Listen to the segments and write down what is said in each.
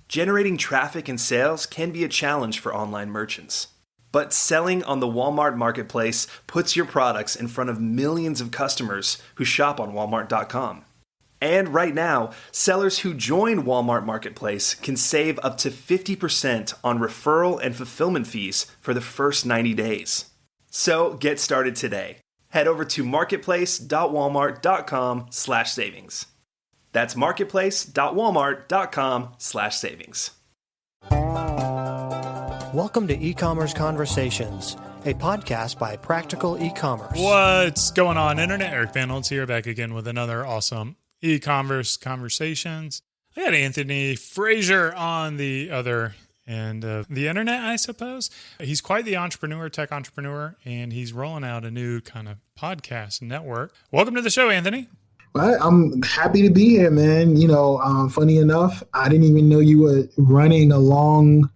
Generating traffic and sales can be a challenge for online merchants. But selling on the Walmart Marketplace puts your products in front of millions of customers who shop on Walmart.com. And right now, sellers who join Walmart Marketplace can save up to 50% on referral and fulfillment fees for the first 90 days. So get started today. Head over to marketplace.walmart.com/savings. That's marketplace.walmart.com/savings. Welcome to E-Commerce Conversations, a podcast by Practical E-Commerce. What's going on, Internet? Eric Van Holtz here, back again with another awesome E-Commerce Conversations. I got Anthony Frasier on the other end of the Internet, I suppose. He's quite the entrepreneur, tech entrepreneur, and he's rolling out a new kind of podcast network. Welcome to the show, Anthony. Well, I'm happy to be here, man. Funny enough, I didn't even know you were running a long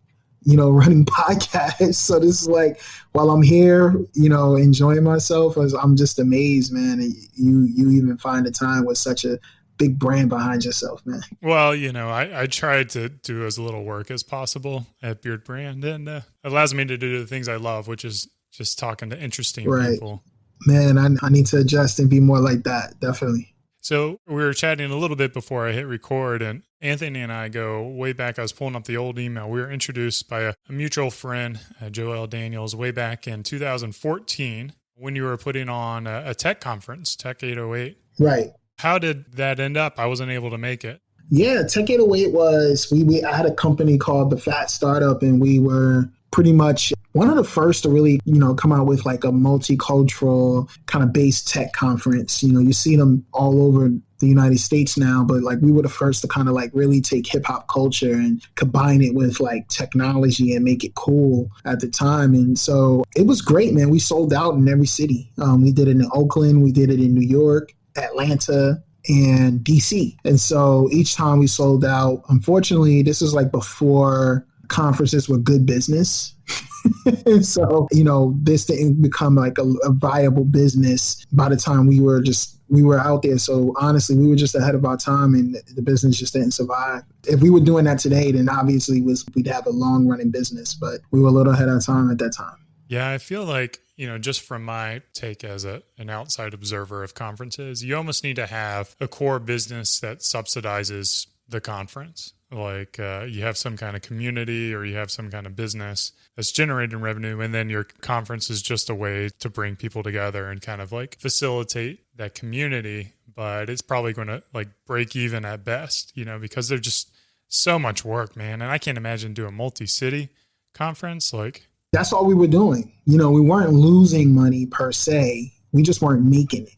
running podcast. So this is like, while I'm here, enjoying myself, I'm just amazed, man. You even find the time with such a big brand behind yourself, man. Well, I tried to do as little work as possible at Beard Brand, and it allows me to do the things I love, which is just talking to interesting people. Man, I need to adjust and be more like that. Definitely. So we were chatting a little bit before I hit record, and Anthony and I go way back. I was pulling up the old email. We were introduced by a mutual friend, Joel Daniels, way back in 2014 when you were putting on a tech conference, Tech 808. Right. How did that end up? I wasn't able to make it. Yeah, Tech 808 was, I had a company called The Fat Startup, and we were pretty much one of the first to really, come out with like a multicultural kind of based tech conference. You see them all over the United States now, but like we were the first to kind of like really take hip hop culture and combine it with like technology and make it cool at the time. And so it was great, man. We sold out in every city. We did it in Oakland, we did it in New York, Atlanta, and DC. And so each time we sold out, unfortunately, this is like before conferences were good business. And so, this didn't become like a viable business by the time we were out there. So honestly, we were just ahead of our time, and the business just didn't survive. If we were doing that today, then obviously we'd have a long running business, but we were a little ahead of our time at that time. Yeah, I feel like, just from my take as an outside observer of conferences, you almost need to have a core business that subsidizes the conference. Like you have some kind of community or you have some kind of business that's generating revenue, and then your conference is just a way to bring people together and kind of like facilitate that community. But it's probably going to like break even at best, because there's just so much work, man. And I can't imagine doing multi-city conference. Like, that's all we were doing. We weren't losing money per se. We just weren't making it.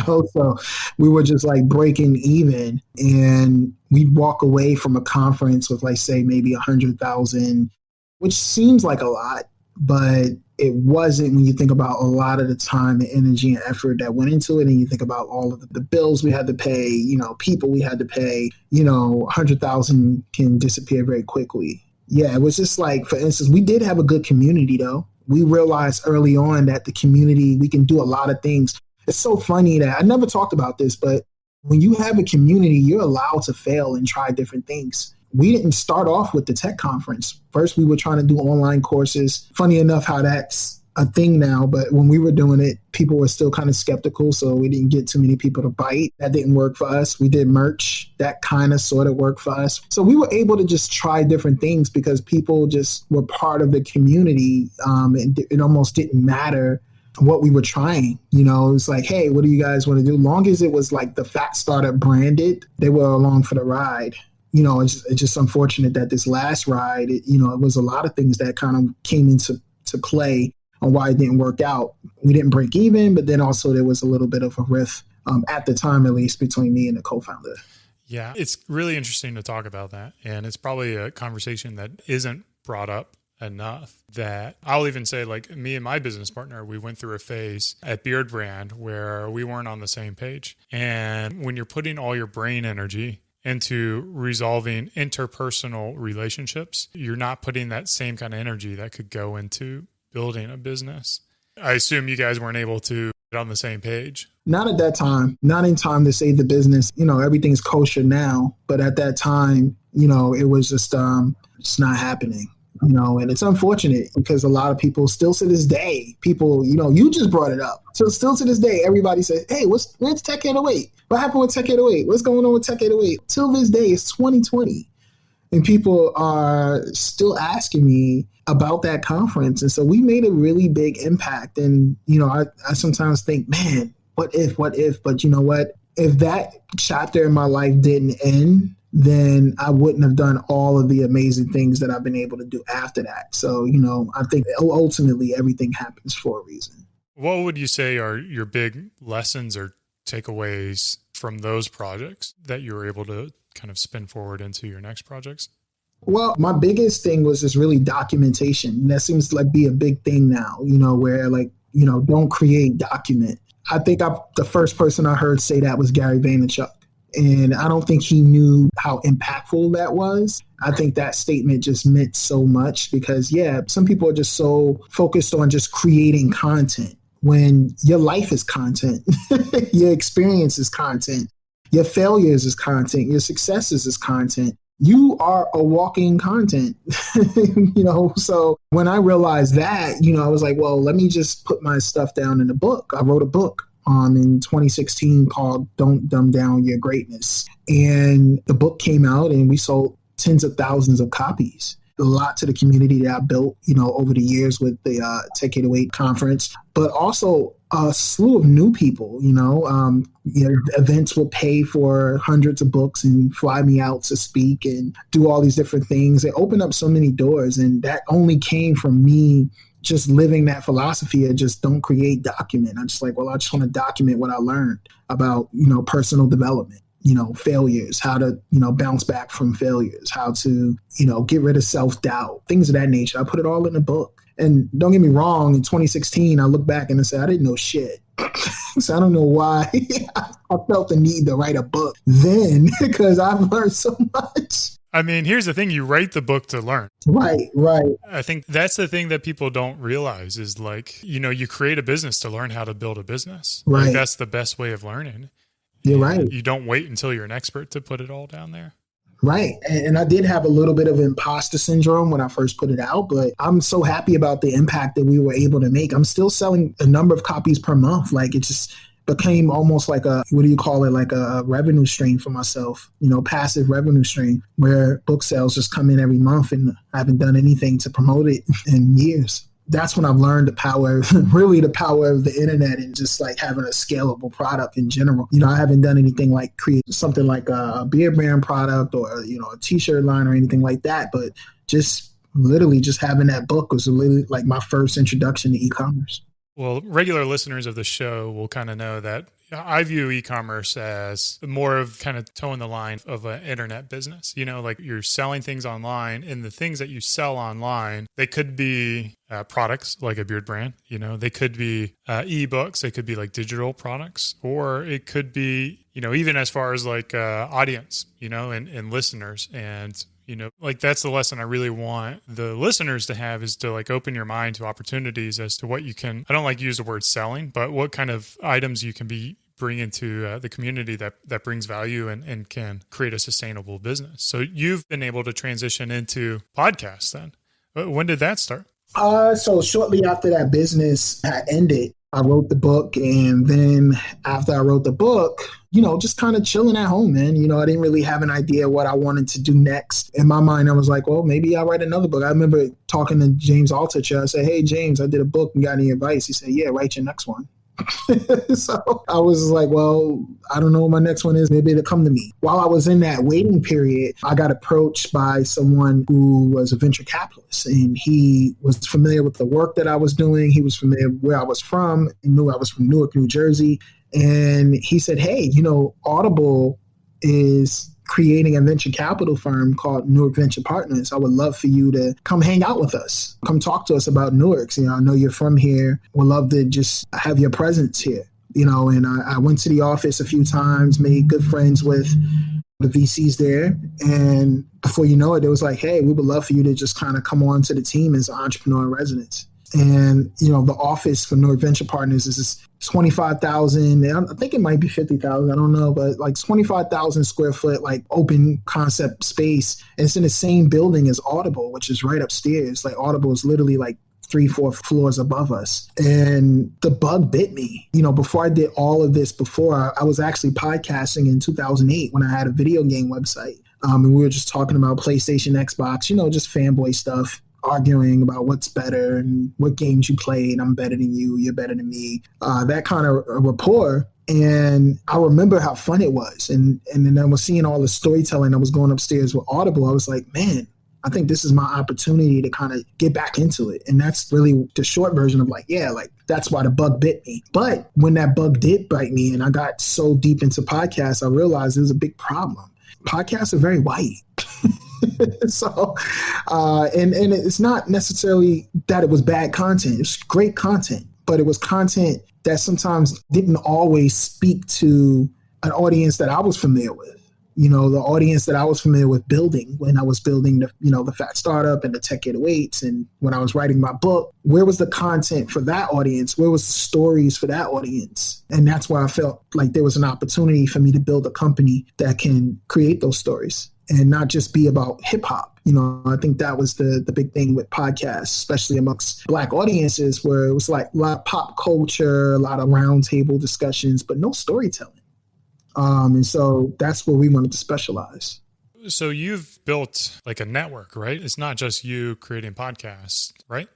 So we were just like breaking even, and we'd walk away from a conference with like, say, maybe 100,000, which seems like a lot, but it wasn't when you think about a lot of the time and energy and effort that went into it. And you think about all of the bills we had to pay, people we had to pay, 100,000 can disappear very quickly. Yeah, it was just like, for instance, we did have a good community though. We realized early on that the community, we can do a lot of things. It's so funny that I never talked about this, but when you have a community, you're allowed to fail and try different things. We didn't start off with the tech conference. First, we were trying to do online courses. Funny enough how that's a thing now, but when we were doing it, people were still kind of skeptical, so we didn't get too many people to bite. That didn't work for us. We did merch. That kind of sort of worked for us. So we were able to just try different things because people just were part of the community. It almost didn't matter what we were trying. It was like, hey, what do you guys want to do? Long as it was like the Fat Startup branded, they were along for the ride. It's just unfortunate that this last ride, it was a lot of things that kind of came into play on why it didn't work out. We didn't break even, but then also there was a little bit of a rift at the time, at least, between me and the co-founder. Yeah, it's really interesting to talk about that. And it's probably a conversation that isn't brought up enough, that I'll even say, like, me and my business partner, we went through a phase at Beard Brand where we weren't on the same page. And when you're putting all your brain energy into resolving interpersonal relationships, you're not putting that same kind of energy that could go into building a business. I assume you guys weren't able to on the same page? Not at that time, not in time to save the business. Everything's kosher now, but at that time, it was just it's not happening. And it's unfortunate because a lot of people still to this day, you just brought it up. So still to this day, everybody says, hey, where's Tech 808? What happened with Tech 808? What's going on with Tech 808? Till this day, it's 2020. And people are still asking me about that conference. And so we made a really big impact. And, I sometimes think, man, what if? But you know what? If that chapter in my life didn't end, then I wouldn't have done all of the amazing things that I've been able to do after that. So, I think ultimately everything happens for a reason. What would you say are your big lessons or takeaways from those projects that you were able to kind of spin forward into your next projects? Well, my biggest thing was just really documentation. And that seems to be a big thing now, where don't create, document. I think the first person I heard say that was Gary Vaynerchuk. And I don't think he knew how impactful that was. I think that statement just meant so much because, some people are just so focused on just creating content when your life is content, your experience is content, your failures is content, your successes is content. You are a walking content, So when I realized that, I was like, well, let me just put my stuff down in a book. I wrote a book in 2016 called Don't Dumb Down Your Greatness. And the book came out and we sold tens of thousands of copies. A lot to the community that I built, over the years with the Tech 808 conference, but also a slew of new people, events will pay for hundreds of books and fly me out to speak and do all these different things. It opened up so many doors. And that only came from me just living that philosophy of just don't create, document. I'm just like, well, I just want to document what I learned about, personal development, failures, how to, bounce back from failures, how to, get rid of self-doubt, things of that nature. I put it all in a book. And don't get me wrong, in 2016, I look back and I said, I didn't know shit. So I don't know why I felt the need to write a book then because I've learned so much. I mean, here's the thing. You write the book to learn. Right. I think that's the thing that people don't realize is you create a business to learn how to build a business. Right. That's the best way of learning. You're right. You don't wait until you're an expert to put it all down there. Right. And I did have a little bit of imposter syndrome when I first put it out, but I'm so happy about the impact that we were able to make. I'm still selling a number of copies per month. It just became almost like like a revenue stream for myself, passive revenue stream where book sales just come in every month and I haven't done anything to promote it in years. That's when I've learned the power of the internet and just having a scalable product in general. I haven't done anything like create something like a beer brand product or, a t-shirt line or anything like that. But just literally just having that book was literally like my first introduction to e-commerce. Well, regular listeners of the show will kind of know that I view e-commerce as more of kind of towing the line of an internet business. You're selling things online, and the things that you sell online, they could be products like a beard brand. They could be ebooks, they could be like digital products, or it could be, even as far as audience, and listeners. And that's the lesson I really want the listeners to have is to open your mind to opportunities as to what you can, I don't like to use the word selling, but what kind of items you can bring into the community that brings value and can create a sustainable business. So you've been able to transition into podcasts then. When did that start? So shortly after that business had ended, I wrote the book. And then after I wrote the book, just kind of chilling at home, man. I didn't really have an idea what I wanted to do next. In my mind, I was like, well, maybe I'll write another book. I remember talking to James Altucher. I said, hey, James, I did a book. You got any advice? He said, yeah, write your next one. So I was like, well, I don't know what my next one is. Maybe it'll come to me. While I was in that waiting period, I got approached by someone who was a venture capitalist, and he was familiar with the work that I was doing. He was familiar where I was from. He knew I was from Newark, New Jersey. And he said, hey, Audible is creating a venture capital firm called Newark Venture Partners. I would love for you to come hang out with us. Come talk to us about Newark. I know you're from here. We'd love to just have your presence here. And I went to the office a few times, made good friends with the VCs there. And before you know it, it was like, hey, we would love for you to just kind of come on to the team as an entrepreneur in residence. And, the office for Newark Venture Partners is 25,000. I think it might be 50,000. I don't know, but like 25,000 square foot, like open concept space. And it's in the same building as Audible, which is right upstairs. Like Audible is literally like 3-4 floors above us. And the bug bit me. Before I did all of this I was actually podcasting in 2008 when I had a video game website. And we were just talking about PlayStation, Xbox, just fanboy stuff, arguing about what's better and what games you played. I'm better than you. You're better than me. That kind of rapport. And I remember how fun it was. And then I was seeing all the storytelling. I was going upstairs with Audible. I was like, man, I think this is my opportunity to kind of get back into it. And that's really the short version of that's why the bug bit me. But when that bug did bite me and I got so deep into podcasts, I realized it was a big problem. Podcasts are very white. So, and it's not necessarily that it was bad content. It was great content, but it was content that sometimes didn't always speak to an audience that I was familiar with. The audience that I was familiar with building when I was building the Fat Startup and the Tech 808s. And when I was writing my book, where was the content for that audience? Where was the stories for that audience? And that's why I felt like there was an opportunity for me to build a company that can create those stories and not just be about hip hop. I think that was the big thing with podcasts, especially amongst Black audiences, where it was like a lot of pop culture, a lot of roundtable discussions, but no storytelling. And so that's where we wanted to specialize. So you've built like a network, right? It's not just you creating podcasts, right?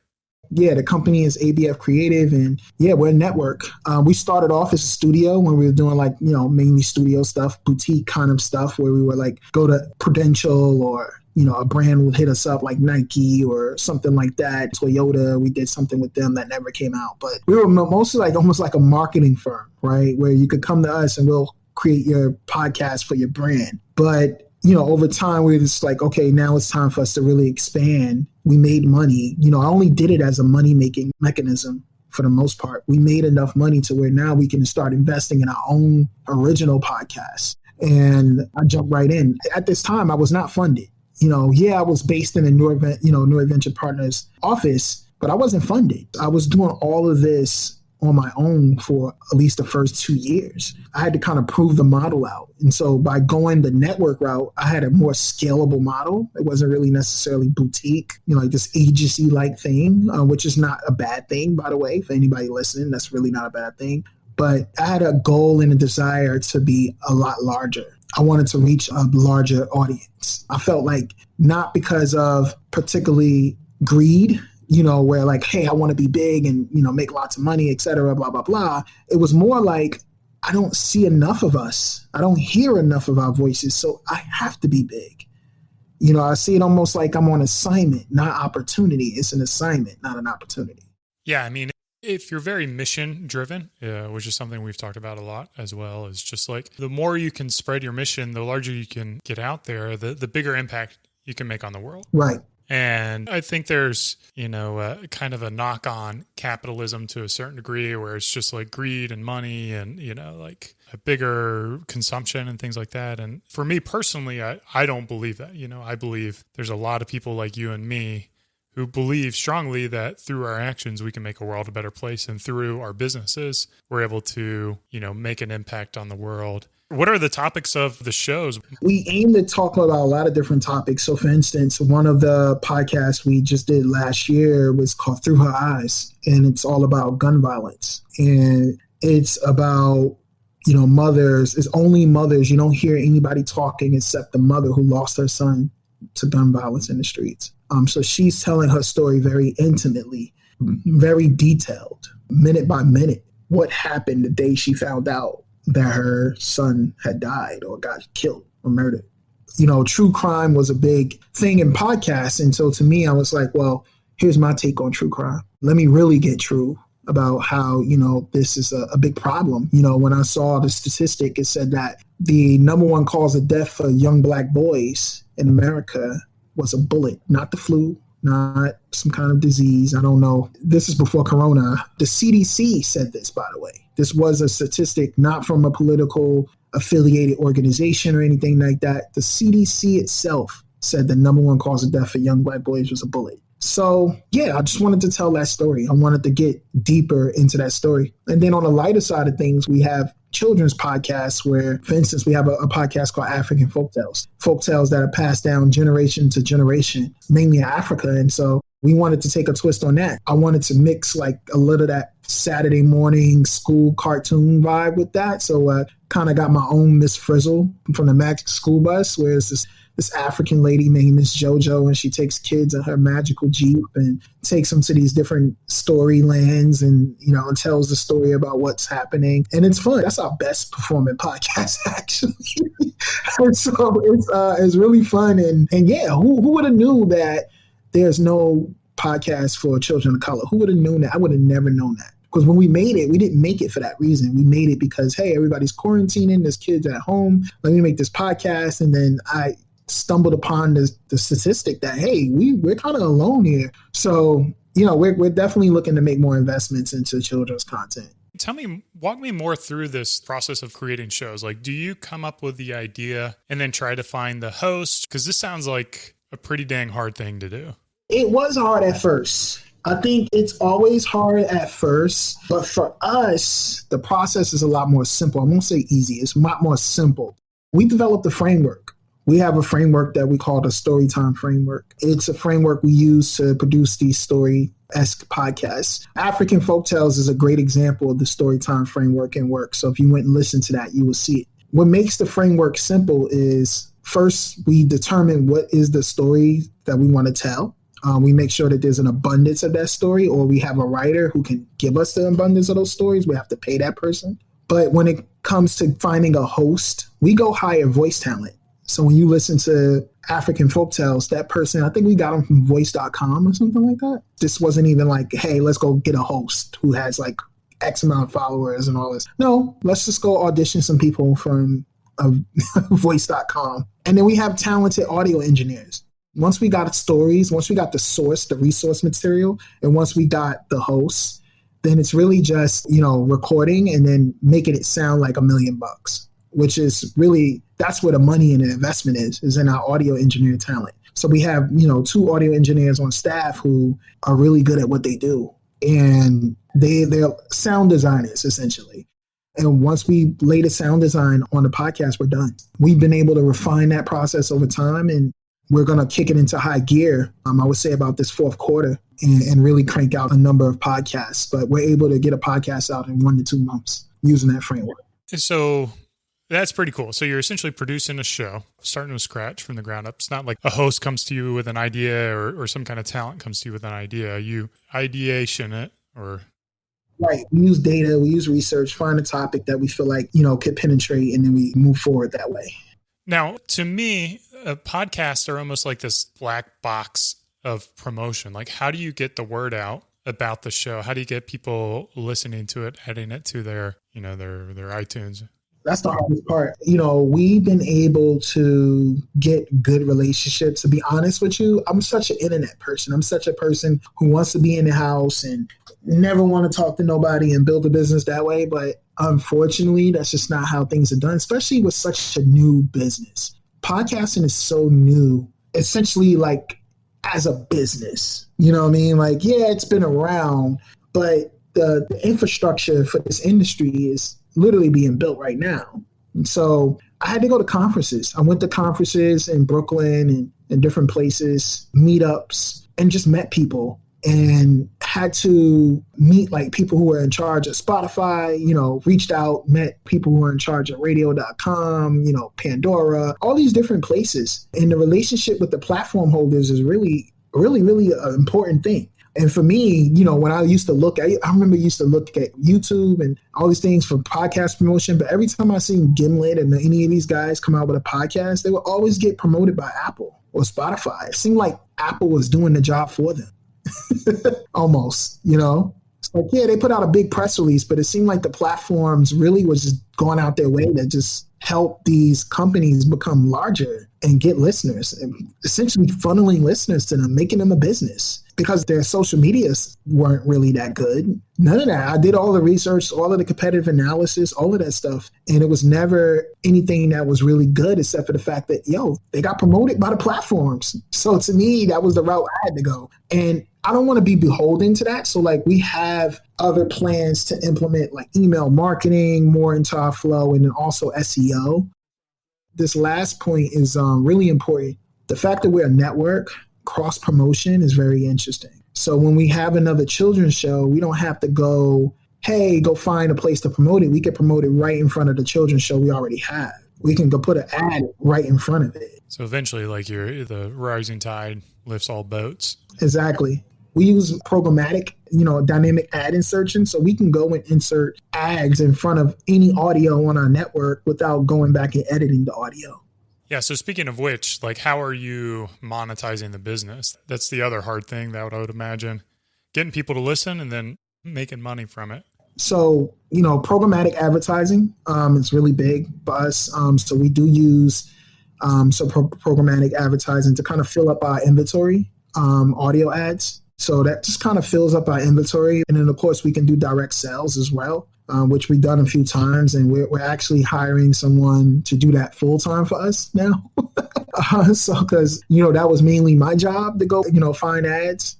Yeah, the company is ABF Creative, and we're a network. We started off as a studio when we were doing mainly studio stuff, boutique kind of stuff, where we would go to Prudential or, a brand would hit us up like Nike or something like that. Toyota, we did something with them that never came out. But we were mostly almost like a marketing firm, right? Where you could come to us and we'll create your podcast for your brand. But, over time, we were just like, okay, now it's time for us to really expand. We made money. I only did it as a money-making mechanism for the most part. We made enough money to where now we can start investing in our own original podcast. And I jumped right in. At this time, I was not funded. I was based in the Newark Venture Partners office, but I wasn't funded. I was doing all of this on my own for at least the first 2 years. I had to kind of prove the model out. And so by going the network route, I had a more scalable model. It wasn't really necessarily boutique, like this agency-like thing, which is not a bad thing, by the way, for anybody listening. That's really not a bad thing. But I had a goal and a desire to be a lot larger. I wanted to reach a larger audience. I felt like not because of particularly greed, where hey, I want to be big and, make lots of money, et cetera, blah, blah, blah. It was more like, I don't see enough of us. I don't hear enough of our voices. So I have to be big. I see it almost like I'm on assignment, not opportunity. It's an assignment, not an opportunity. Yeah. I mean, if you're very mission driven, which is something we've talked about a lot as well, is just the more you can spread your mission, the larger you can get out there, the bigger impact you can make on the world. Right. And I think there's, kind of a knock on capitalism to a certain degree where it's just greed and money and, a bigger consumption and things like that. And for me personally, I don't believe that. I believe there's a lot of people like you and me who believe strongly that through our actions, we can make a world a better place. And through our businesses, we're able to, make an impact on the world. What are the topics of the shows? We aim to talk about a lot of different topics. So for instance, one of the podcasts we just did last year was called Through Her Eyes, and it's all about gun violence. And it's about, mothers. It's only mothers. You don't hear anybody talking except the mother who lost her son to gun violence in the streets. So she's telling her story very intimately, very detailed, minute by minute, what happened the day she found out that her son had died or got killed or murdered. True crime was a big thing in podcasts. And so to me, I was like, well, here's my take on true crime. Let me really get true about how, this is a big problem. When I saw the statistic, it said that the number one cause of death for young Black boys in America was a bullet, not the flu, not some kind of disease. I don't know. This is before Corona. The CDC said this, by the way. This was a statistic not from a political affiliated organization or anything like that. The CDC itself said the number one cause of death for young Black boys was a bullet. So yeah, I just wanted to tell that story. I wanted to get deeper into that story. And then on the lighter side of things, we have children's podcasts where, for instance, we have a podcast called African Folktales that are passed down generation to generation, mainly in Africa. And so we wanted to take a twist on that. I wanted to mix like a little of that Saturday morning school cartoon vibe with that. So I kind of got my own Miss Frizzle from the Magic School Bus, where it's this African lady named Miss JoJo, and she takes kids in her magical Jeep and takes them to these different story lands and, and tells the story about what's happening. And it's fun. That's our best performing podcast, actually. And so it's really fun. And yeah, who would have knew that there's no podcast for children of color? Who would have known that? I would have never known that. Because when we made it, we didn't make it for that reason. We made it because, hey, everybody's quarantining, there's kids at home. Let me make this podcast. And then I stumbled upon the statistic that, hey, we're kind of alone here. So, we're definitely looking to make more investments into children's content. Walk me more through this process of creating shows. Like, do you come up with the idea and then try to find the host? Because this sounds like a pretty dang hard thing to do. It was hard at first. I think it's always hard at first, but for us, the process is a lot more simple. I won't say easy. It's a lot more simple. We developed a framework. We have a framework that we call the Storytime Framework. It's a framework we use to produce these story-esque podcasts. African Folktales is a great example of the Storytime Framework and work. So if you went and listened to that, you will see it. What makes the framework simple is, first, we determine what is the story that we want to tell. We make sure that there's an abundance of that story, or we have a writer who can give us the abundance of those stories. We have to pay that person. But when it comes to finding a host, we go hire voice talent. So when you listen to African Folktales, that person, I think we got them from voice.com or something like that. This wasn't even like, hey, let's go get a host who has like X amount of followers and all this. No, let's just go audition some people from voice.com. And then we have talented audio engineers. Once we got stories, once we got the resource material, and once we got the hosts, then it's really just, recording and then making it sound like $1 million, which is really, that's where the money and the investment is in our audio engineer talent. So we have, 2 audio engineers on staff who are really good at what they do. And they're sound designers, essentially. And once we lay the sound design on the podcast, we're done. We've been able to refine that process over time, and we're going to kick it into high gear, I would say about this fourth quarter, and really crank out a number of podcasts. But we're able to get a podcast out in 1 to 2 months using that framework. So that's pretty cool. So you're essentially producing a show, starting from scratch from the ground up. It's not like a host comes to you with an idea or some kind of talent comes to you with an idea. You ideation it or... Right. We use data, we use research, find a topic that we feel like, could penetrate, and then we move forward that way. Now, to me, podcasts are almost like this black box of promotion. Like, how do you get the word out about the show? How do you get people listening to it, adding it to their iTunes? That's the hardest part. We've been able to get good relationships. To be honest with you, I'm such an internet person. I'm such a person who wants to be in the house and never want to talk to nobody and build a business that way. But unfortunately, that's just not how things are done, especially with such a new business. Podcasting is so new, essentially like as a business. You know what I mean? Like, yeah, it's been around, but the infrastructure for this industry is literally being built right now. And so I had to go to conferences. I went to conferences in Brooklyn and different places, meetups, and just met people and had to meet like people who were in charge of Spotify, reached out, met people who were in charge of radio.com, Pandora, all these different places. And the relationship with the platform holders is really, really, really an important thing. And for me, when I used to I remember used to look at YouTube and all these things for podcast promotion, but every time I seen Gimlet and any of these guys come out with a podcast, they would always get promoted by Apple or Spotify. It seemed like Apple was doing the job for them. Almost, It's like, yeah, they put out a big press release, but it seemed like the platforms really was just going out their way to just help these companies become larger and get listeners, and essentially funneling listeners to them, making them a business. because their social medias weren't really that good. None of that. I did all the research, all of the competitive analysis, all of that stuff. And it was never anything that was really good except for the fact that, they got promoted by the platforms. So to me, that was the route I had to go. And I don't want to be beholden to that. So like we have other plans to implement like email marketing more into our flow, and then also SEO. This last point is really important. The fact that we're a network, cross promotion is very interesting. So when we have another children's show, we don't have to go find a place to promote it. We can promote it right in front of the children's show we already have. We can go put an ad right in front of it. So eventually, like the rising tide lifts all boats. Exactly. We use programmatic, dynamic ad insertion. So we can go and insert ads in front of any audio on our network without going back and editing the audio. Yeah. So speaking of which, like, how are you monetizing the business? That's the other hard thing that I would imagine. Getting people to listen and then making money from it. So, programmatic advertising is really big for us. So we do use programmatic advertising to kind of fill up our inventory, audio ads. So that just kind of fills up our inventory. And then, of course, we can do direct sales as well, which we've done a few times. And we're actually hiring someone to do that full time for us now. So because, that was mainly my job to go, find ads.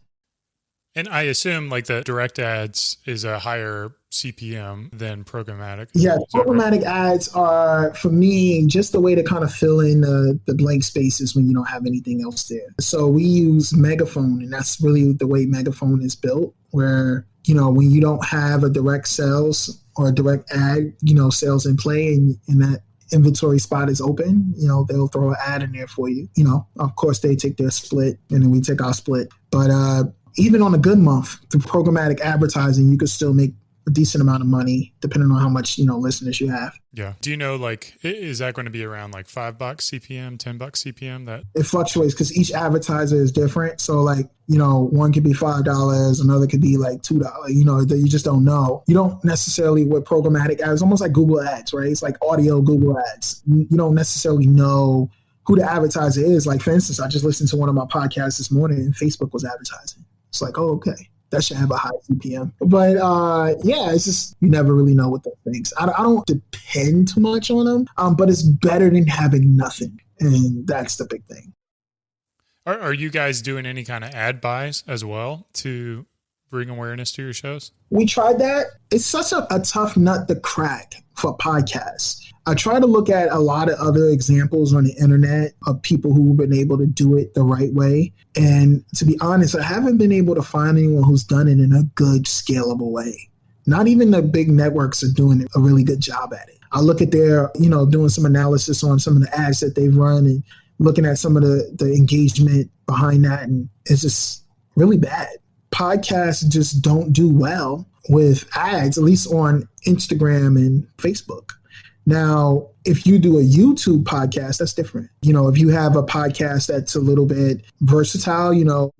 And I assume like the direct ads is a higher CPM than programmatic. Yeah, programmatic ads are, for me, just a way to kind of fill in the blank spaces when you don't have anything else there. So we use Megaphone, and that's really the way Megaphone is built, where, when you don't have a direct sales or a direct ad, sales in play, and that inventory spot is open, they'll throw an ad in there for you. Of course, they take their split, and then we take our split. But even on a good month, through programmatic advertising, you could still make a decent amount of money depending on how much, listeners you have. Yeah. Do you know, like, is that going to be around like $5 CPM, $10 CPM? That it fluctuates because each advertiser is different. So like, one could be $5, another could be like $2, that you just don't know. You don't necessarily with programmatic ads, almost like Google ads, right? It's like audio Google ads. You don't necessarily know who the advertiser is. Like, for instance, I just listened to one of my podcasts this morning and Facebook was advertising. It's like, oh, okay, that should have a high CPM. But it's just, you never really know with those things. I don't depend too much on them, but it's better than having nothing. And that's the big thing. Are you guys doing any kind of ad buys as well to bring awareness to your shows? We tried that. It's such a tough nut to crack for podcasts. I try to look at a lot of other examples on the internet of people who've been able to do it the right way. And to be honest, I haven't been able to find anyone who's done it in a good, scalable way. Not even the big networks are doing a really good job at it. I look at their, doing some analysis on some of the ads that they've run and looking at some of the engagement behind that. And it's just really bad. Podcasts just don't do well with ads, at least on Instagram and Facebook. Now, if you do a YouTube podcast, that's different. If you have a podcast that's a little bit versatile,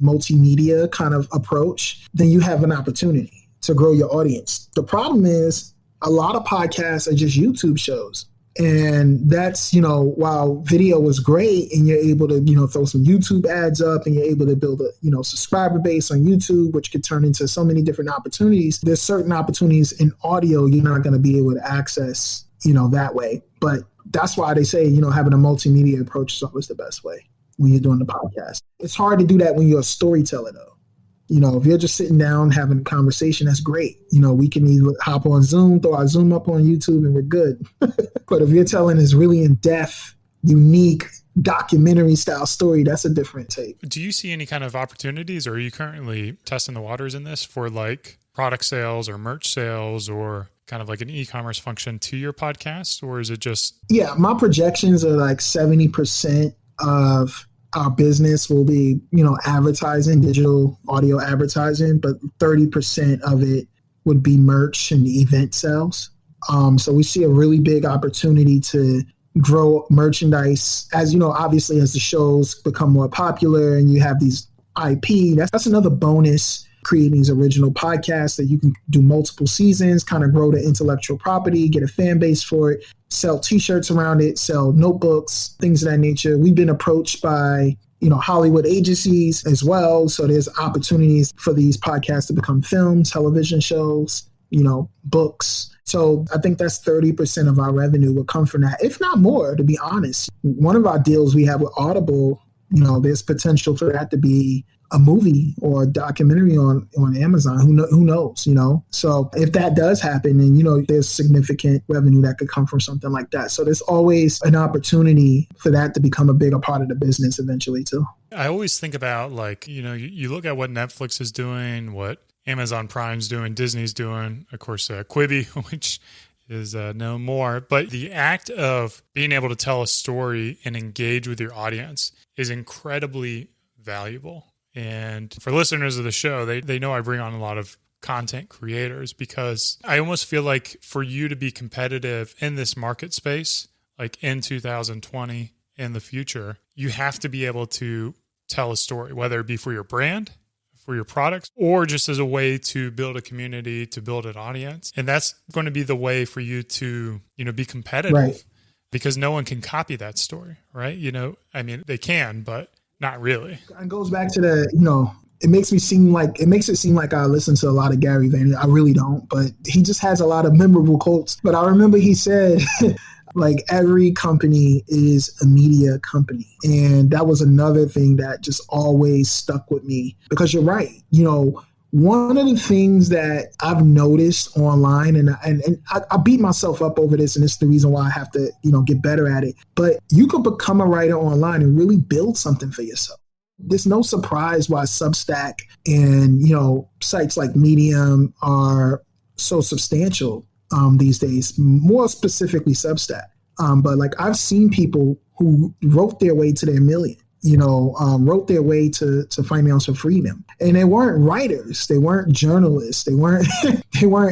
multimedia kind of approach, then you have an opportunity to grow your audience. The problem is a lot of podcasts are just YouTube shows. And that's, while video is great and you're able to, throw some YouTube ads up and you're able to build a, subscriber base on YouTube, which could turn into so many different opportunities. There's certain opportunities in audio you're not going to be able to access that way. But that's why they say, having a multimedia approach is always the best way when you're doing the podcast. It's hard to do that when you're a storyteller, though. If you're just sitting down having a conversation, that's great. We can either hop on Zoom, throw our Zoom up on YouTube, and we're good. But if you're telling this really in-depth, unique, documentary-style story, that's a different take. Do you see any kind of opportunities, or are you currently testing the waters in this for like product sales or merch sales or kind of like an e-commerce function to your podcast, or is it just? Yeah, my projections are like 70% of our business will be, advertising, digital audio advertising, but 30% of it would be merch and event sales. So we see a really big opportunity to grow merchandise as, obviously as the shows become more popular and you have these IP, that's another bonus. Creating these original podcasts that you can do multiple seasons, kind of grow the intellectual property, get a fan base for it, sell t-shirts around it, sell notebooks, things of that nature. We've been approached by Hollywood agencies as well. So there's opportunities for these podcasts to become films, television shows, books. So I think that's 30% of our revenue would come from that, if not more, to be honest. One of our deals we have with Audible, there's potential for that to be a movie or a documentary on Amazon. Who knows, So if that does happen, then, there's significant revenue that could come from something like that. So there's always an opportunity for that to become a bigger part of the business eventually too. I always think about you look at what Netflix is doing, what Amazon Prime's doing, Disney's doing, of course, Quibi, which is no more. But the act of being able to tell a story and engage with your audience is incredibly valuable. And for listeners of the show, they know I bring on a lot of content creators because I almost feel like for you to be competitive in this market space, like in 2020 in the future, you have to be able to tell a story, whether it be for your brand, for your products, or just as a way to build a community, to build an audience. And that's going to be the way for you to, be competitive, right? Because no one can copy that story, right? They can, but not really. It goes back to it makes it seem like I listen to a lot of Gary Vaynerchuk. I really don't, but he just has a lot of memorable quotes. But I remember he said, every company is a media company. And that was another thing that just always stuck with me because you're right. One of the things that I've noticed online, and I beat myself up over this, and it's the reason why I have to, get better at it. But you could become a writer online and really build something for yourself. There's no surprise why Substack and, sites like Medium are so substantial these days, more specifically Substack. But I've seen people who wrote their way to their million, wrote their way to financial freedom. And they weren't writers. They weren't journalists. They weren't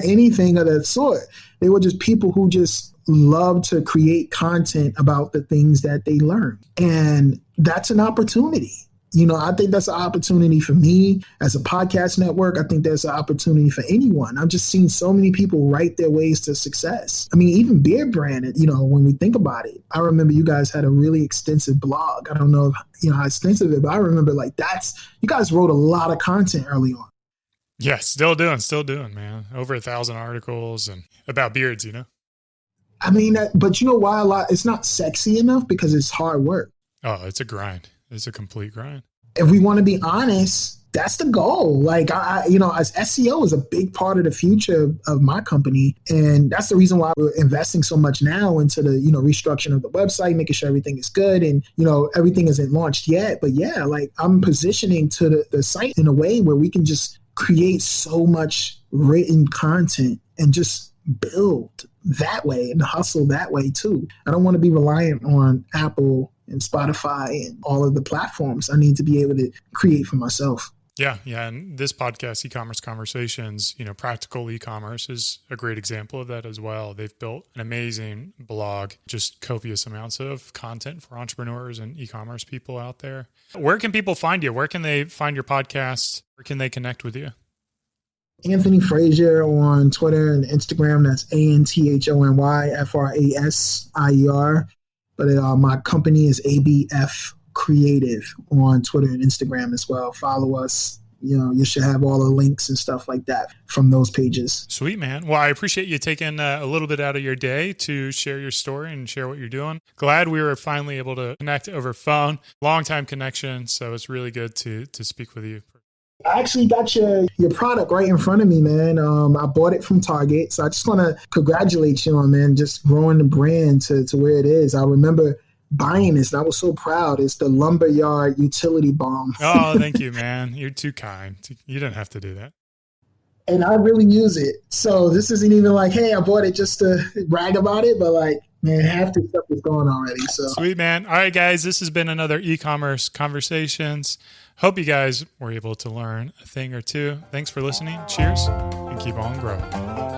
anything of that sort. They were just people who just love to create content about the things that they learn. And that's an opportunity. I think that's an opportunity for me as a podcast network. I think there's an opportunity for anyone. I've just seen so many people write their ways to success. Even Beard Brand, when we think about it, I remember you guys had a really extensive blog. I don't know how extensive it is, but I remember you guys wrote a lot of content early on. Yeah, still doing, man. Over 1,000 articles and about beards, But you know why it's not sexy enough? Because it's hard work. Oh, it's a grind. It's a complete grind. If we want to be honest, that's the goal. As SEO is a big part of the future of my company. And that's the reason why we're investing so much now into the, restructuring of the website, making sure everything is good. And, everything isn't launched yet. But yeah, I'm positioning to the site in a way where we can just create so much written content and just build that way and hustle that way too. I don't want to be reliant on Apple and Spotify and all of the platforms. I need to be able to create for myself. Yeah. And this podcast, E-commerce Conversations, Practical E-commerce is a great example of that as well. They've built an amazing blog, just copious amounts of content for entrepreneurs and e-commerce people out there. Where can people find you? Where can they find your podcast? Where can they connect with you? Anthony Frasier on Twitter and Instagram. That's AnthonyFrasier. But my company is ABF Creative on Twitter and Instagram as well. Follow us. You should have all the links and stuff like that from those pages. Sweet, man. Well, I appreciate you taking a little bit out of your day to share your story and share what you're doing. Glad we were finally able to connect over phone. Long time connection. So it's really good to speak with you. I actually got your product right in front of me, man. I bought it from Target. So I just want to congratulate you on, man, just growing the brand to where it is. I remember buying this and I was so proud. It's the Lumberyard Utility Balm. Oh, thank you, man. You're too kind. You didn't have to do that. And I really use it. So this isn't even hey, I bought it just to brag about it, but man, half the stuff is gone already. So sweet, man. All right, guys, this has been another E-commerce Conversations. Hope you guys were able to learn a thing or two. Thanks for listening. Cheers and keep on growing.